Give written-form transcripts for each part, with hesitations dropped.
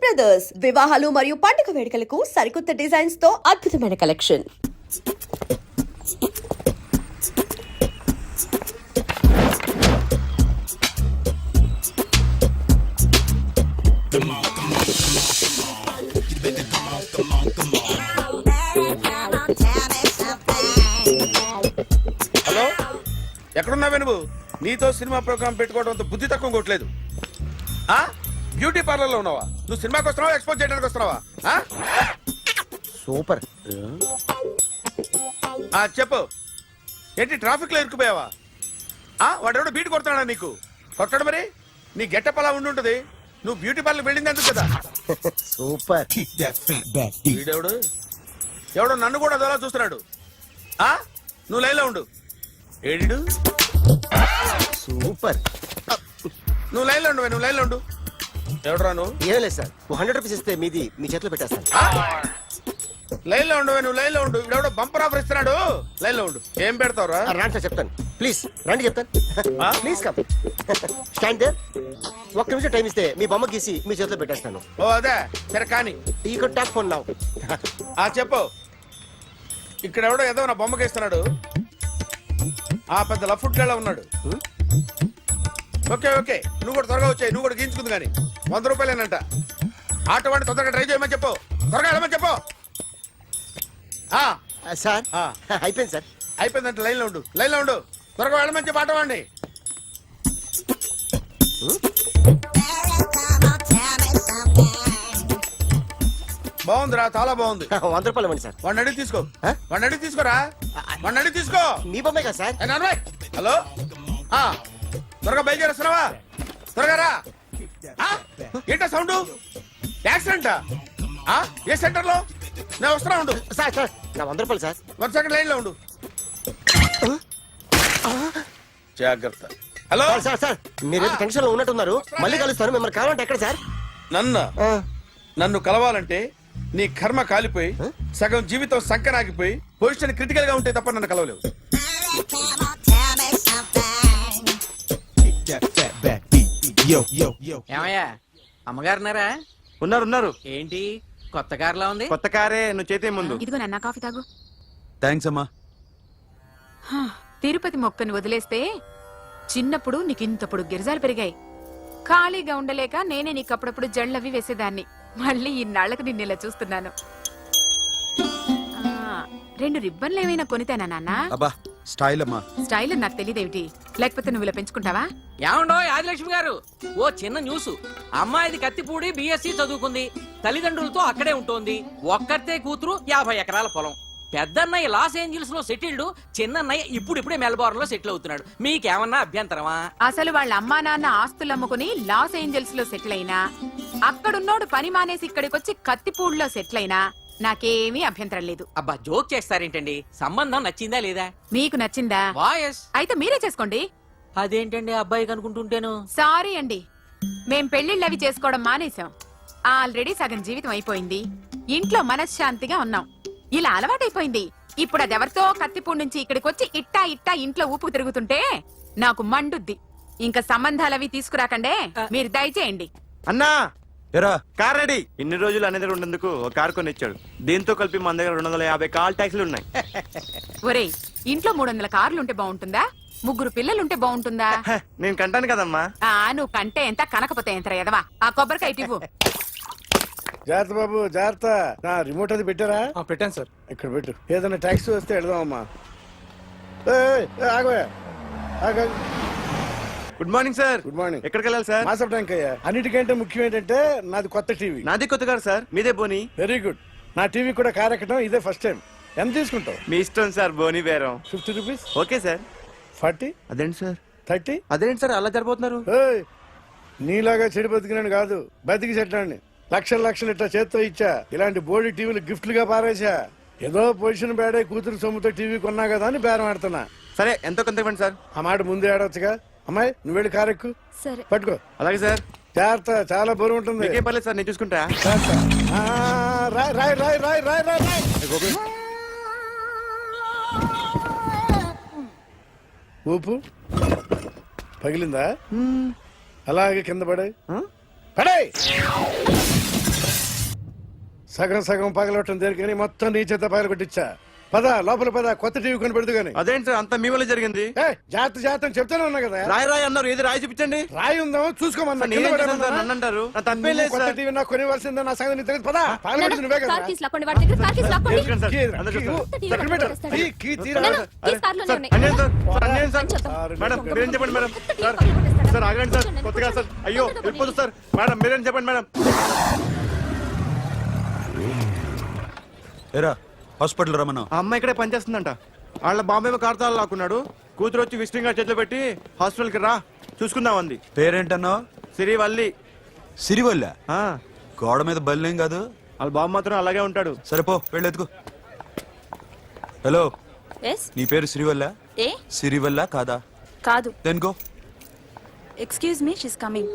Brothers వివాహాలు మరియు పండుగ వేడుకలకు సరికొత్త డిజైన్స్ తో అద్భుతమైన కలెక్షన్. హలో, ఎక్కడున్నావే నువ్వు? నీతో సినిమా ప్రోగ్రామ్ పెట్టుకోవడంతో బుద్ధి తక్కువ కొట్టలేదు. బ్యూటీ పార్లర్ లో ఉన్నావా? నువ్వు సినిమాకి వస్తున్నావా, ఎక్స్పోజ్ చేయడానికి వస్తున్నావా? సూపర్. చెప్పు, ఏంటి ట్రాఫిక్ లో ఇరుక్కుపోయావా? వాడెవడో బీట్ కొడతాడా నీకు? కొట్టడు మరి. నీ గెట్టప్ అలా ఉండుంటది. నువ్వు బ్యూటీ పార్లర్ వెళ్ళింది ఎందుకు కదా? సూపర్. వీడెవడు? ఎవడో నన్ను కూడా అదోలా చూస్తున్నాడు. నువ్వు లైన్లో ఉండు. ఏడు సూపర్. నువ్వు లైన్లో ఉండు, నువ్వు లైన్లో ఉండు. ఎవడరా నువ్వు? ఏం లేదు సార్, 100 రూపీస్ ఇస్తే మీది మీ చేతిలో పెట్టేస్తాను. లైన్లో ఉండు, నువ్వు లైన్లో ఉండు. ఇవిడెవడో బంపర్ ఆఫర్ ఇస్తున్నాడు. లైన్లో ఉండు. ఏం పెడతావురా? రాండి సార్, చెప్తాను. ప్లీజ్ రండి, చెప్తాను. Please come. Stand there. ఒక్క నిమిషం టైం ఇస్తే మీ బొమ్మ గీసి మీ చేతిలో పెట్టేస్తాను. ఓ అదే సరే, కానీ ఈ కుడ్ టాక్ ఫోన్ నౌ. చెప్పు. ఇక్కడ ఎవడో ఏదో నా బొమ్మకి ఇస్తున్నాడు. పెద్ద లఫుట్ గళ్ళ ఉన్నాడు. ఓకే ఓకే, నువ్వు కూడా త్వరగా వచ్చాయి. నువ్వు కూడా గీంచుకుంది కానీ 100 రూపాయలేనంట. ఆటో వాడిని తొందరగా ట్రై చేయమని చెప్పు. త్వరగా వెళ్ళమని చెప్పు. సార్ అయిపోయింది సార్. అయిపోయిందంటే లైన్లో ఉండు, లైన్లో ఉండు. త్వరగా వెళ్ళమని చెప్పు ఆటో వాడిని. బాగుందిరా, చాలా బాగుంది. 100 రూపాయలు ఇవ్వండి సార్. వాడిని అడిగి తీసుకో. వాడిని అడిగి తీసుకోరా. వాడిని అడిగి తీసుకో. మీ బొమ్మే కదా సార్. హలో, త్వరగా బయలుదేరేస్తున్నావా? త్వరగా రా. ఏంటా సౌండ్? యాక్సిడెంటా? ఏ సెంటర్ లో? నేను వస్తున్నా ఉండు. సార్ సార్ నా 100 రూపాయలు సార్. 1 సెకండ్ లైన్ లో ఉండు. జాగ్రత్త. హలో సార్ సార్ సార్ మీరు టెన్షన్ లో ఉన్నట్టున్నారు. మళ్ళీ కలుస్తాను. మిమ్మల్ని కావాలంటే ఎక్కడ సార్? నన్ను కలవాలంటే నీ కర్మ కాలిపోయి సగం జీవితం సంకనాగిపోయి పొజిషన్ క్రిటికల్ గా ఉంటే తప్ప నన్ను కలవలేవు. ఏమయ్యా, అమ్మగారున్నారా? ఉన్నారు. ఏంటి కొత్త కారులా ఉంది? కొత్త కారే, నువ్వు చేతే ముందు. ఇదిగో నాన్న కాఫీ తాగు. థ్యాంక్స్ అమ్మా. తిరుపతి మొక్కను వదిలేస్తే చిన్నప్పుడు నీకింతప్పుడు గిరిజాలు పెరిగాయి. ఖాళీగా ఉండలేక నేనే నీకు అప్పుడప్పుడు జళ్ళవి వేసేదాన్ని. మళ్ళీ ఇన్నాళ్లకు నిన్ను ఇలా చూస్తున్నాను. 2 రిబ్బన్లు ఏమైనా కొనితేనా నాన్న? అబ్బా స్టైల్ అమ్మా. స్టైల్ నాకు తెలియదేమిటి? లేకపోతే నువ్వు ఇలా పెంచుకుంటావా? ఏమండో ఆదిలక్ష్మి గారు, ఓ చిన్న న్యూస్. అమ్మాయిది కత్తిపూడి బిఎస్సి చదువుకుంది. తల్లిదండ్రులతో అక్కడే ఉంటోంది. ఒక్కతే కూతురు, 50 ఎకరాల పొలం. పెద్దన్నయ్య లాస్ ఏంజల్స్ లో సెటిల్డ్. చిన్నన్నయ్య ఇప్పుడిప్పుడే మెల్బోర్న్ లో సెటిల్ అవుతున్నాడు. మీకేమన్నా అభ్యంతరమా? అసలు వాళ్ళ అమ్మా నాన్న ఆస్తులు అమ్ముకుని లాస్ ఏంజల్స్ లో సెటిల్ అయినా, అక్కడున్నోడు పని మానేసి ఇక్కడికొచ్చి కత్తిపూడిలో సెటిల్ అయినా నాకేమీ అభ్యంతరం లేదు. అబ్బా జోక్ చేస్తారేంటండి? సంబంధం నచ్చిందా లేదా? మీకు నచ్చిందా? వాయస్ అయితే మీరే చేసుకోండి. అదేంటండి అబ్బాయికి అనుకుంటుంటేను? సారీ అండి, మేం పెళ్లిళ్ళు అవి చేసుకోవడం మానేశాం. ఆల్రెడీ సగం జీవితం అయిపోయింది. ఇంట్లో మనశ్శాంతిగా ఉన్నాం. ఇలా అలవాటైపోయింది. ఇప్పుడు అదెవరితో కత్తిపూడి నుంచి ఇక్కడికి వచ్చి ఇట్టా ఇంట్లో ఊపు తిరుగుతుంటే నాకు మండుద్ది. ఇంకా సంబంధాలవి తీసుకురాకండే, మీరు దయచేయండి. అన్నా ఎరా కార్ రెడీ. ఇన్ని రోజులు అనే దగ్గర ఉండేందుకు ఒక కార్ కొనిచ్చాడు. దీంతో కలిపి మన దగ్గర 250 కాల్ ట్యాక్సీలు ఉన్నాయి. ఒరేయ్, ఇంట్లో 300 కార్లుంటే బాగుంటుందా? 3 పిల్లలుంటే బాగుంటుందా? నేను కంటాను కదమ్మా. నువ్వు కంటే ఎంత కనకపోతే ఎంత ఎదవా. ఆ కొబ్బరికాయ ఇవ్వు. జాగ్రత్త బాబు, జాగ్రత్త. నా రిమోట్ అది పెట్టారా? పెట్టాను సార్. ఇక్కడ పెట్టు. ఏదైనా ట్యాక్సీ వస్తే వెళదామమ్మా. ఆగోయా. Good morning sir. Good morning. ఎక్కడికి వెళ్ళాలి సార్? మాసప్ ట్యాంక్ అయ్యా. అన్నిటికంటే ముఖ్యం ఏంటంటే నాది కొత్త టీవీ. నాది కొత్త కారు సార్, మీదే బోని. Very good. నా టీవీ కూడా కార్ ఎక్కడం ఇదే ఫస్ట్ టైం. ఎంత తీసుకుంటావు? మీ ఇష్టం సార్, బోని బేరం. 50 రూపీస్. Okay sir. 40. అదేంటి సార్? 30. అదేంటి సార్ అలా జరిపోతున్నారు? నీలాగా చెడు బతికినాను కాదు, బతికి చెట్లాన్ని. లక్షలు ఇట్లా చేత్తో ఇచ్చా. ఇలాంటి బోడి టీవీలు గిఫ్ట్లుగా పారేసా. ఏదో పొజిషన్ బేడే కూతురు సొమ్ముతో టీవీ కొన్నా కదా అని బేరం ఆడుతున్నా. సరే ఎంతో కొంత ఇవ్వండి సార్. ఆ మాట ముందే ఆడవచ్చుగా. అమ్మాయి నువ్వు వెళ్ళి కారెక్కు. సరే పట్టుకో. అలాగే సార్. జాగ్రత్త, చాలా బరువు ఉంటుంది. ఏం పర్లేదు సార్, నేను చూసుకుంటా. రాయ్. ఊపు పగిలిందా? అలాగే కింద పడే. సగం సగం పగలవటం దేనికని మొత్తం నీ చేత పగలగొట్టించా. పద లోపల పద, కొత్త టీవీ కొని పెడదు గాని. అదేంటి సార్ అంతా మీ వల్ల జరిగింది? జాగ్రత్త చెప్తానే ఉన్నా కదా. రాయి అన్నారు, ఏది రాయి చూపించండి. రాయి ఉందామో చూసుకోమన్నా. నేనేం చేశాను సార్? నన్ను అంటారు, నా తప్పేం లేదు కొత్త సార్. టీవీ నాకు కొనివ్వాల్సిందే, నా సంగతి నీకు తెలియదు. పద పగలగొట్టింది నువ్వే కదా. కార్ కీస్ లాక్కోండి, వాడి దగ్గర కార్ కీస్ లాక్కోండి. తెలుసు కదా సార్, అందరూ చూస్తారు. ఎక్కడ పెట్టారు? కీ తీరా. నాన్న, కీస్ కార్లోనే సార్, ఉన్నాయి. అన్యాయం సార్, సార్, అన్యాయం సార్. చెప్తాం. మేడం మీరేం చెప్పండి మేడం. సార్ కొట్టేస్తాడు. సార్ ఆగండి సార్, కొత్తగా సార్. అయ్యో వెళ్ళిపోదు సార్. మేడం మీరేం చెప్పండి మేడం. ఏరా హాస్పిటల్ రమ్మను. ఆ అమ్మాయి ఇక్కడే పనిచేస్తుందంట. వాళ్ళ బాంబేమో కార్తాలు లాక్కున్నాడు. కూతురు వచ్చి విజిటింగ్ కార్డ్ చేతిలో పెట్టి హాస్పిటల్కి రా చూసుకుందాం అంది. పేరేంటన్నావు? సిరివల్లి. సిరివల్ల? ఆ, గోడ మీద బల్లేం కాదు. వాళ్ళ బాబు మాత్రం అలాగే ఉంటాడు. సరిపో వెళ్ళెత్తుకు. హలో, ఎస్ నీ పేరు సిరివల్ల? ఏ సిరివల్ల కాదా? కాదు. Then go. Excuse me, she's coming.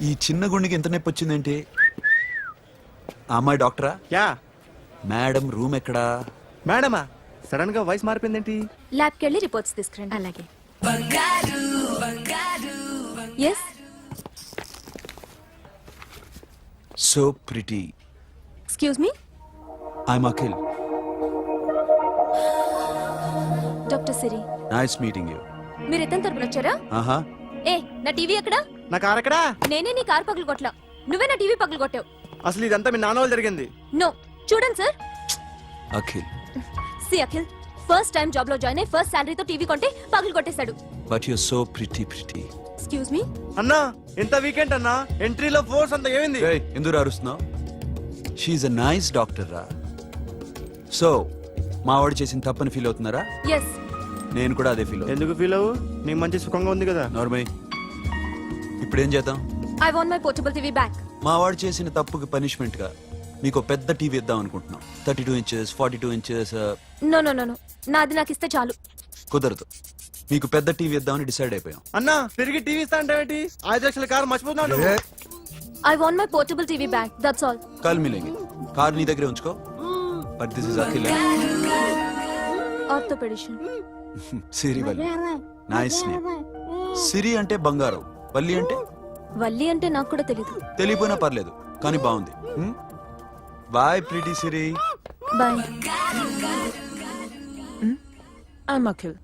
ఈ చిన్న గుండెకి ఎంత నొప్పి వచ్చిందేంటి? ఆ అమ్మాయి డాక్టరా? యా మేడం రూమ్ ఎక్కడా? మేడమా, సడన్ గా వాయిస్ మారిపోయిందేంటి? ల్యాబ్కి వెళ్ళి రిపోర్ట్స్ తీసుకురండి. అలాగే. Yes so pretty. Excuse me, I'm Akhil. Doctor Siri. Nice meeting you. మీరు ఇతని తరపున వచ్చారా? ఆహా, ఏ, నా టీవీ ఎక్కడా? నా కార్ ఎక్కడా? నేనే నీ కార్ పగలు కొట్టలా, నువ్వే నా టీవీ పగలు కొట్టావు. అసలు ఇదంతా మీ నాన్న వాళ్ళు జరిగింది. నో, చూడండి sir. Akhil. See Akhil, first time job లో జాయిన్ అయ్యి ఫస్ట్ శాలరీతో టీవీ కొంటే పగలు కొట్టేశాడు. But you so pretty. Excuse me. అన్నా ఎంత వీకెండ్ అన్నా, ఎంట్రీలో ఫోర్స్ అంత ఏమైంది? ఎందుకు అరుస్తున్నావు? షీఈ్ అ నైస్ డాక్టర్ రా. సో మావాడు చేసిన తప్పని ఫీల్ అవుతున్నారా? ఎస్. నేను కూడా అదే ఫీల్ అవుతున్నా. ఎందుకు ఫీల్ అవ్వు, నీకు మంచి సుఖంగా ఉంది కదా. నార్మల్. ఇప్పుడు ఏం చేద్దాం? I want my portable TV back. మావాడు చేసిన తప్పుకి పనిష్మెంట్ గా మీకు ఒక పెద్ద టీవీ ఇద్దాం అనుకుంటున్నాం. 32 inches, 42 inches. No no no no, నాది నాకు ఇస్తే చాలు. కుదరదు. మీకు పెద్ద టీవీ ఇద్దామని డిసైడ్ అయిపోయాం. అన్నా తిరిగి టీవీ ఇస్తా అంటే 5 లక్షల కారు మర్చిపోతున్నాడు. I want my portable TV back, that's all. కల్ మిలేంగి. కార్ నీ దగ్గరే ఉంచుకో. But this is Akhil. Orthopaedician. Siri Valli. Nice name. Siri అంటే బంగారం, వల్లి అంటే? వల్లి అంటే నాకు కూడా తెలీదు. తెలియపోయినా పర్లేదు, కానీ బాగుంది. Bye pretty Siri. Bye. I'm Akhil.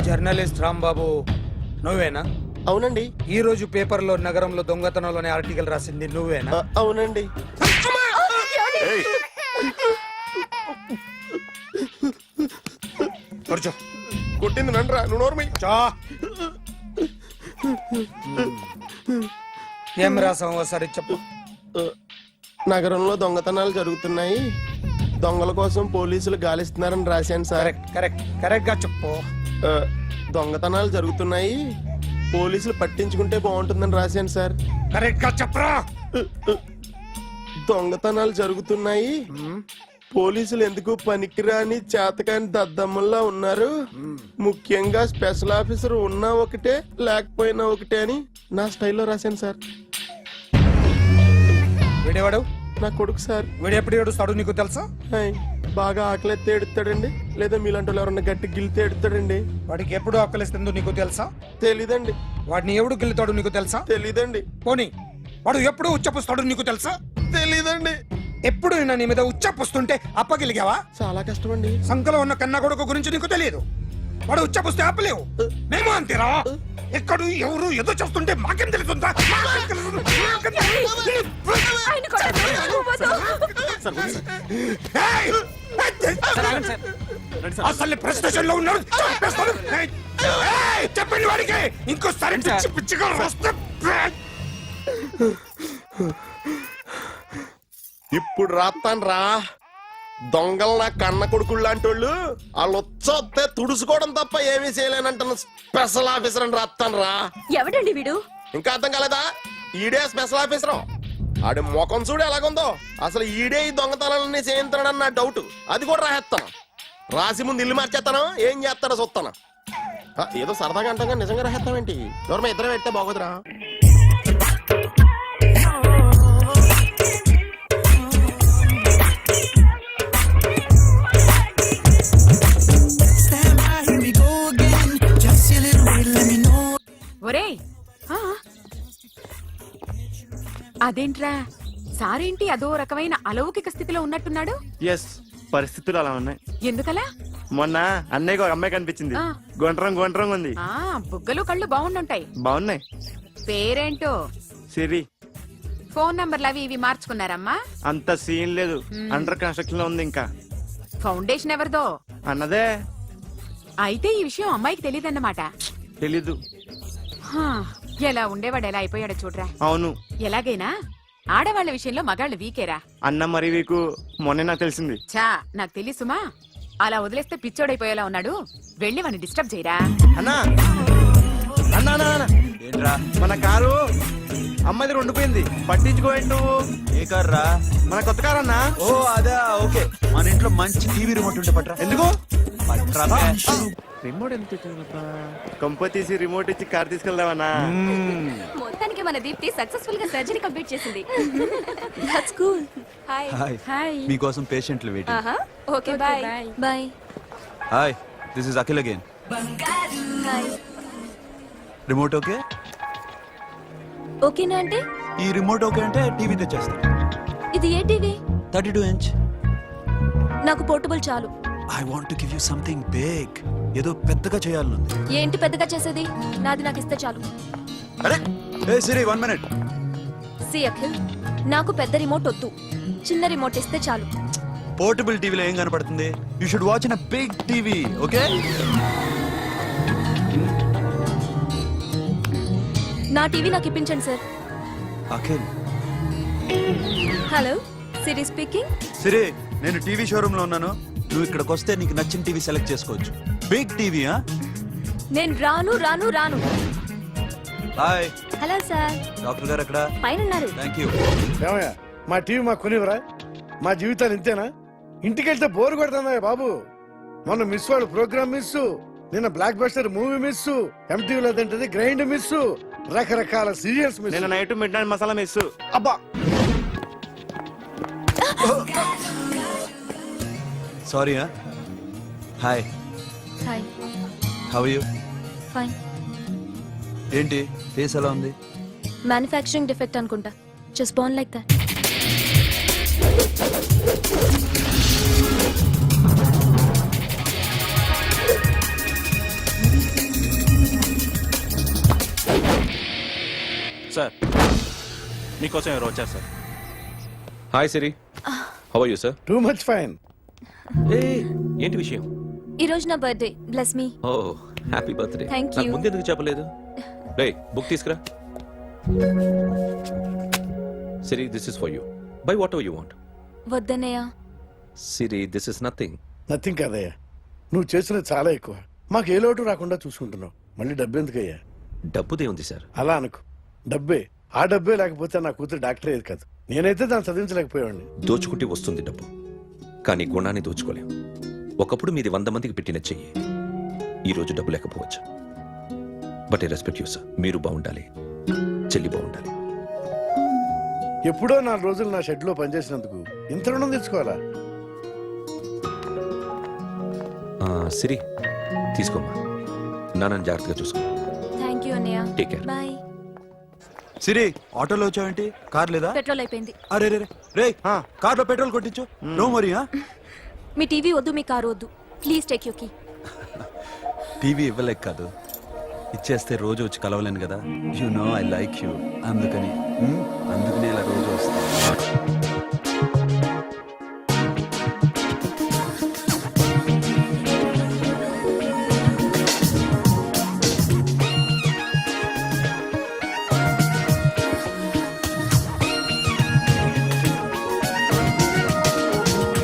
Journalist Rambabu నువ్వేనా? అవునండి. ఈ రోజు పేపర్లో నగరంలో దొంగతనంలోనే ఆర్టికల్ రాసింది నువ్వేనా? అవునండి. కూర్చో. కొట్టింది నండ్రా, నువ్వు నోర్మి. చా. ఏం రాసావు ఒకసారి చెప్పు. నగరంలో దొంగతనాలు జరుగుతున్నాయి, దొంగల కోసం పోలీసులు గాలిస్తున్నారని రాశాను సార్. కరెక్ట్ గా చెప్పు. దొంగతనాలు జరుగుతున్నాయి, పోలీసులు పట్టించుకుంటే బాగుంటుందని రాశాను సార్. కరెక్ట్ గా చెప్పరా. దొంగతనాలు జరుగుతున్నాయి, పోలీసులు ఎందుకు పనికిరాని చేతకాని దద్దమ్మల్లా ఉన్నారు, ముఖ్యంగా స్పెషల్ ఆఫీసర్ ఉన్నా ఒకటే లేకపోయినా ఒకటే అని నా స్టైల్లో రాశాను సార్. వీడేవాడు? నా కొడుకు సార్. వీడు ఎప్పుడు ఏడుస్తాడు నీకు తెలుసా? హాయ్, బాగా ఆకలిస్తే ఎడుతాడండి, లేదా మీలాంటి వాళ్ళు ఎవరన్నా గట్టి గిల్లితే ఎడుతాడండి. వాడికి ఎప్పుడు ఆకలిస్తుందో నీకు తెలుసా? తెలీదండి. వాడిని ఎవడు గిల్లుతాడు నీకు తెలుసా? తెలీదండి. పోనీ వాడు ఎప్పుడు ఉచ్చపుస్తాడు నీకు తెలుసా? తెలీదండి. ఎప్పుడు నిన్న నీ మీద ఉచ్చపుస్తుంటే అప్పగిలిగావా? చాలా కష్టం అండి. సంకలో ఉన్న కన్నా కొడుకు గురించి నీకు తెలియదు. వాడు ఉచ్చపుస్తే ఆపలేవు. మేము అంతేరా. ఎక్కడు ఎవరు ఏదో చేస్తుంటే మాకేం తెలుస్తుందా? అసలు ప్రెస్ స్టేషన్ లో ఉన్నాడు. చెప్పండి వాడికి ఇంకోసారి పిచ్చి పిచ్చిగా వస్తే. ఇప్పుడు రాత్తాను రా. దొంగలు నా కన్న కొడుకులు లాంటి వాళ్ళు వాళ్ళు వచ్చొస్తే తుడుచుకోవడం తప్ప ఏమీ చేయలేనంటున్న స్పెషల్ ఆఫీసర్ అని రాత్తాను రా. ఎవడండి వీడు? ఇంకా అర్థం కాలేదా? ఈడే స్పెషల్ ఆఫీసర్. ఆడి ముఖం చూడు ఎలాగుందో. అసలు ఈడే ఈ దొంగతనాలన్నీ చేయించాడని నా డౌట్. అది కూడా రాసేస్తాను. రాసి ముందు ఇల్లు మార్చేస్తాను, ఏం చేస్తారో చూస్తాను. ఏదో సరదాగా అంటాం, నిజంగా రాసేస్తామేంటి? ఎవరన్నా ఇద్దరు పెడితే బాగోదురా. ఒరేయ్, ఆ, అదేంట్రా సారేంటి అదో రకమైన అలౌకిక స్థితిలో ఉన్నట్టున్నాడు? ఎస్, పరిస్థితులు అలా ఉన్నాయి. ఎందుకలా? మొన్న అన్నయ్యకు ఒక అమ్మాయి కనిపించింది. ఆ. గుండ్రం ఉంది. ఆ బుగ్గలు కళ్ళు బాగుండుంటాయి. బాగున్నాయి. పేరేంటో? సిరి. ఫోన్ నంబర్లు అవి ఇవి మార్చుకున్నారమ్మా? అంత సీన్ లేదు, అండర్ కన్స్ట్రక్షన్ లో ఉంది. ఇంకా ఫౌండేషన్ ఎవరిదో? అన్నదే. అయితే ఈ విషయం అమ్మాయికి తెలియదన్నమాట. తెలీదు. హా, ఎలా ఉండేవాడు ఎలా అయిపోయాడో చూడరా. అవును. ఎలాగైనా ఆడవాళ్ల విషయంలో మగాళ్ళు వీకేరా. అన్న మరి వీకు మొన్నే నాకు తెలిసింది. చా, నాకు తెలుసుమా. అలా వదిలేస్తే పిచ్చోడైపోయేలా ఉన్నాడు. వెళ్ళి వాడిని డిస్టర్బ్ చేయరా. అన్నా అన్నా ఏంట్రా? మన కారు అమ్మాయిది ఉండిపోయింది, పట్టించుకోండి నువ్వు. ఏ కార్ రా? మన కొత్త కారు అన్నా. ఓ అదా, ఓకే. మన ఇంట్లో మంచి టీవీ రిమోట్ ఉంటే పట్రా. ఎందుకు? పట్రా. రిమోట్ ఎంత కంప తీసి రిమోట్ ఇచ్చి కార్ తీసుకెళ్దామన్నా. మొత్తానికి మన దీప్తి సక్సెస్ఫుల్ గా సర్జరీ కంప్లీట్ చేసింది. That's cool. హాయ్. హాయ్. మీకోసం పేషెంట్లు వెయిటింగ్. ఆహా, okay bye. Bye. Hi, this is Akhil again. Hi. Remote okay? ఓకేనా అంటే? ఈ రిమోట్ ఓకే అంటే టీవీ తెచ్చేస్తా. ఇది ఏ టీవీ? 32 inch. నాకు పోర్టబుల్ చాలు. I want to give you something big. ఏదో పెద్దగా చేయాలనుంది. ఏంటి పెద్దగా చేసేది? నాది నాకు ఇస్తే చాలు. అరే ఏ సిరి, 1 minute. సి అఖిల్, నాకు పెద్ద రిమోట్ వద్దు, చిన్న రిమోట్ ఇస్తే చాలు. పోర్టబుల్ టీవీలో ఏం కనపడుతుంది? You should watch in a big TV, okay? నా టీవీ నాకు ఇప్పించండి sir. Akhil. Hello, Siri speaking. Siri, నేను టీవీ షోరూమ్ లో ఉన్నాను. నువ్వు ఇక్కడికి వస్తే నీకు నచ్చిన టీవీ సెలెక్ట్ చేసుకోవచ్చు. Big TV. నేను రాను రాను రాను. హాయ్. Hello sir. డాక్టర్ గారు ఎక్కడ? పైన ఉన్నారు. Thank you. ఏమయ్యా, మా టీవీ మాకు కొనివరా? మా జీవితాలు ఇంతేనా? ఇంటికి వెళ్తే బోరు కొడుతుందా బాబు? మొన్న మిస్ వాళ్ళు ప్రోగ్రామ్ మిస్, నిన్న బ్లాక్ బస్టర్ మూవీ మిస్, ఎంటీవీలో తింటది గ్రైండ్ మిస్, రకరకాల సీరియల్స్ మిస్. నేను night midnight masala miss. అబ్బా, sorry. Hi. Hi. How are you? Fine. ఏంటి ఫేస్ ఎలా ఉంది? మ్యానుఫ్యాక్చరింగ్ డిఫెక్ట్ అనుకుంటా. Just born like that. Sir మీకోసం ఎవరు వచ్చారు sir? Hi Siri, how are you sir? Too much fine. ఏంటి విషయం? ఈ రోజు నా birthday, bless me. Oh happy birthday. Thank నాకు you. ముందు ఎందుకు చెప్పలేదు? రే బుక్ తీసుకురా. Siri, this is for you. By whatever you want. వద్దన్నయ్య. Siri, this is nothing. Nothing కాదయ్యా, నువ్వు చేసినది చాలా ఎక్కువ. మాకు ఏ లోటు రాకుండా చూసుకుంటున్నావు. మళ్ళీ డబ్బు ఎందుకయ్యా? డబ్బుదే ఉంది సార్. అలా అనుకు, డబ్బే. ఆ డబ్బే లేకపోతే నా కూతురు డాక్టర్ అయ్యేది కాదు. నేనైతే దాన్ని చదివించలేకపోయాడిని. దోచుకుంటే వస్తుంది డబ్బు, కానీ గుణాన్ని దోచుకోలేం. ఒకప్పుడు మీది 100 మందికి పెట్టిన చెయ్యి, ఈ రోజు డబ్బు లేకపోవచ్చు. But I respect you sir. మీరు బాగుండాలి, చెల్లి బాగుండాలి. ఎప్పుడో 4 రోజులు నా షెడ్ లో పనిచేసినందుకు ఇంత రుణం తెచ్చుకోవాలా? సిరి, తీసుకోమ్మా. నాన్నని జాగ్రత్తగా చూసుకో. థ్యాంక్ యూ అన్నయ్య. Take care. బాయ్. సిరి, ఆటోలో వచ్చావేంటి? కార్ లేదా? పెట్రోల్ అయిపోయింది. అరే రే రే కార్లో పెట్రోల్ కొట్టించు. నో మరి. మీ టీవీ వద్దు, మీ కారు వద్దు. Please take you key. TV ఇవ్వలేక కాదు, ఇచ్చేస్తే రోజు వచ్చి కలవలేను కదా. You know I like you. అందుకని ఇలా రోజు వస్తాను.